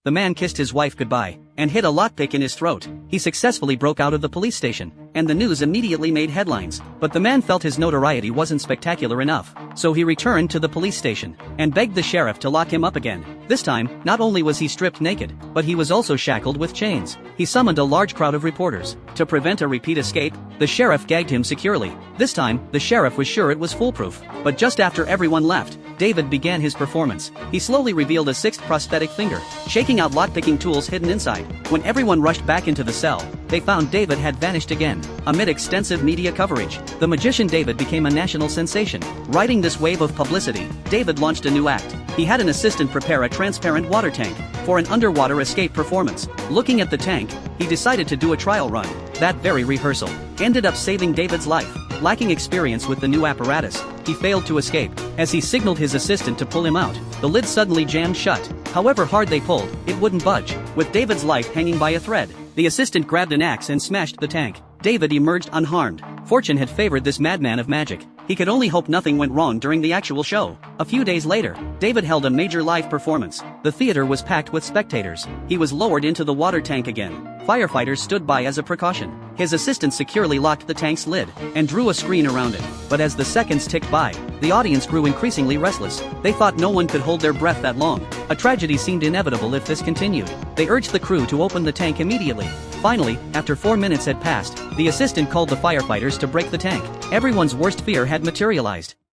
the man kissed his wife goodbye and hid a lockpick in his throat. He successfully broke out of the police station, and the news immediately made headlines. But the man felt his notoriety wasn't spectacular enough, so he returned to the police station and begged the sheriff to lock him up again. This time, not only was he stripped naked, but he was also shackled with chains. He summoned a large crowd of reporters. To prevent a repeat escape, the sheriff gagged him securely. This time, the sheriff was sure it was foolproof. But just after everyone left, David began his performance. He slowly revealed a sixth prosthetic finger, shaking out lockpicking tools hidden inside. When everyone rushed back into the cell, they found David had vanished again. Amid extensive media coverage, the magician David became a national sensation. Riding this wave of publicity, David launched a new act. He had an assistant prepare a transparent water tank for an underwater escape performance. Looking at the tank, he decided to do a trial run. That very rehearsal ended up saving David's life. Lacking experience with the new apparatus, he failed to escape. As he signaled his assistant to pull him out, the lid suddenly jammed shut. However hard they pulled, it wouldn't budge. With David's life hanging by a thread, the assistant grabbed an axe and smashed the tank. David emerged unharmed. Fortune had favored this madman of magic. He could only hope nothing went wrong during the actual show. A few days later, David held a major live performance. The theater was packed with spectators. He was lowered into the water tank again. Firefighters stood by as a precaution. His assistant securely locked the tank's lid and drew a screen around it. But as the seconds ticked by, the audience grew increasingly restless. They thought no one could hold their breath that long. A tragedy seemed inevitable if this continued. They urged the crew to open the tank immediately. Finally, after 4 minutes had passed, the assistant called the firefighters to break the tank. Everyone's worst fear had materialized.